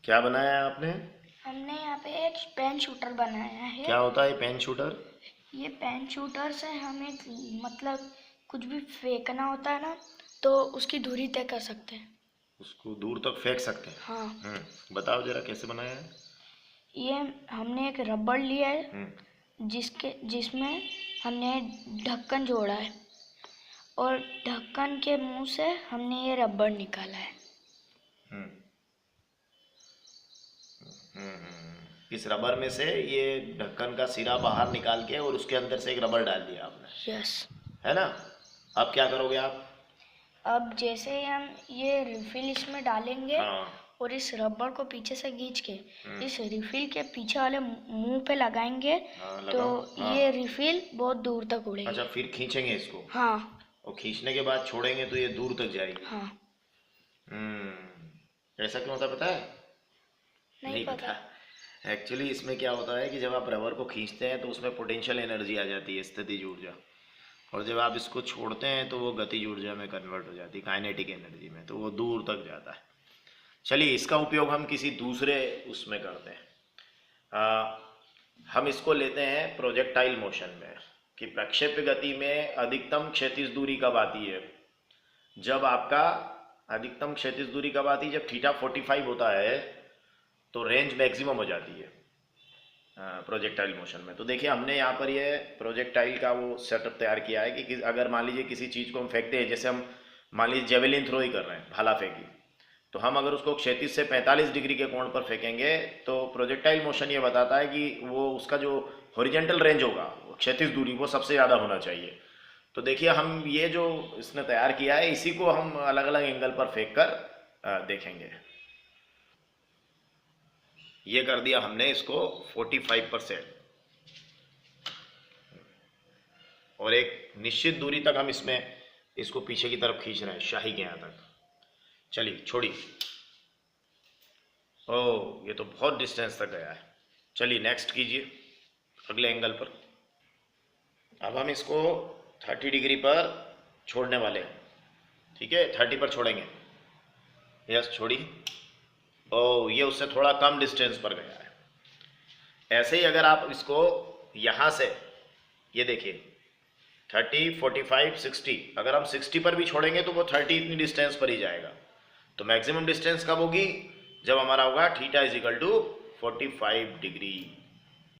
क्या बनाया है आपने? हमने यहाँ पे एक पेन शूटर बनाया है। क्या होता है पेन शूटर? ये पेन शूटर से हमें मतलब कुछ भी फेंकना होता है ना, तो उसकी दूरी तय कर सकते हैं। उसको दूर तक फेंक सकते हैं। हाँ, बताओ जरा कैसे बनाया है। ये हमने एक रबड़ लिया है हम्म। जिसमें हमने ढक्कन जोड़ा है, और ढक्कन के मुंह से हमने ये रबड़ निकाला है। हम्म। इस रबर में से ये ढक्कन का सिरा बाहर निकाल के और उसके अंदर से एक रबर डाल दिया आपने, यस। है ना? अब क्या करोगे आप? अब जैसे ही हम ये रिफिल इसमें डालेंगे हाँ। और इस रबर को पीछे से खींच के हम्म। इस रिफिल के पीछे वाले मुंह पे लगाएंगे, हाँ, तो लगाओ। हाँ। ये रिफिल बहुत दूर तक अच्छा, उड़ेगी। फिर खींचेंगे इसको हाँ। और खींचने के बाद छोड़ेंगे तो ये दूर तक जाएगी। हाँ। ऐसा क्यों होता है पता है? नहीं नहीं पता। पता। एक्चुअली इसमें क्या होता है कि जब आप रबर को खींचते हैं तो उसमें पोटेंशियल एनर्जी आ जाती है, स्थितिज ऊर्जा। और जब आप इसको छोड़ते हैं तो वो गतिज ऊर्जा में कन्वर्ट हो जाती है, काइनेटिक एनर्जी में, तो वो दूर तक जाता है। चलिए, इसका उपयोग हम किसी दूसरे उसमें करते हैं। आ, हम इसको लेते हैं प्रोजेक्टाइल मोशन में, कि प्रक्षेप्य गति में अधिकतम क्षैतिज दूरी कब आती है? जब आपका अधिकतम क्षैतिज दूरी कब आती है? जब थीटा 45 होता है तो रेंज मैक्सिमम हो जाती है प्रोजेक्टाइल मोशन में। तो देखिए, हमने यहाँ पर ये प्रोजेक्टाइल का वो सेटअप तैयार किया है कि अगर मान लीजिए किसी चीज़ को हम फेंकते हैं, जैसे हम मान लीजिए जेवेलिन थ्रो ही कर रहे हैं, भाला फेंकी, तो हम अगर उसको क्षैतिज से 45 डिग्री के कोण पर फेंकेंगे तो प्रोजेक्टाइल मोशन ये बताता है कि वो उसका जो हॉरिजेंटल रेंज होगा, क्षैतिज दूरी, वो सबसे ज़्यादा होना चाहिए। तो देखिए, हम ये जो इसने तैयार किया है इसी को हम अलग अलग एंगल पर फेंक कर देखेंगे। ये कर दिया हमने इसको 45%, और एक निश्चित दूरी तक हम इसमें इसको पीछे की तरफ खींच रहे हैं, शाही के यहाँ तक। चलिए, छोड़िए। ओह, ये तो बहुत डिस्टेंस तक गया है। चलिए, नेक्स्ट कीजिए अगले एंगल पर। अब हम इसको 30 डिग्री पर छोड़ने वाले हैं। ठीक है, 30 पर छोड़ेंगे। यस, छोड़िए। ओह, ये उससे थोड़ा कम डिस्टेंस पर गया है। ऐसे ही अगर आप इसको यहाँ से, ये देखिए 30, 45, 60, अगर हम 60 पर भी छोड़ेंगे तो वो 30 इतनी डिस्टेंस पर ही जाएगा। तो मैक्सिमम डिस्टेंस कब होगी? जब हमारा होगा theta is equal to 45 degree.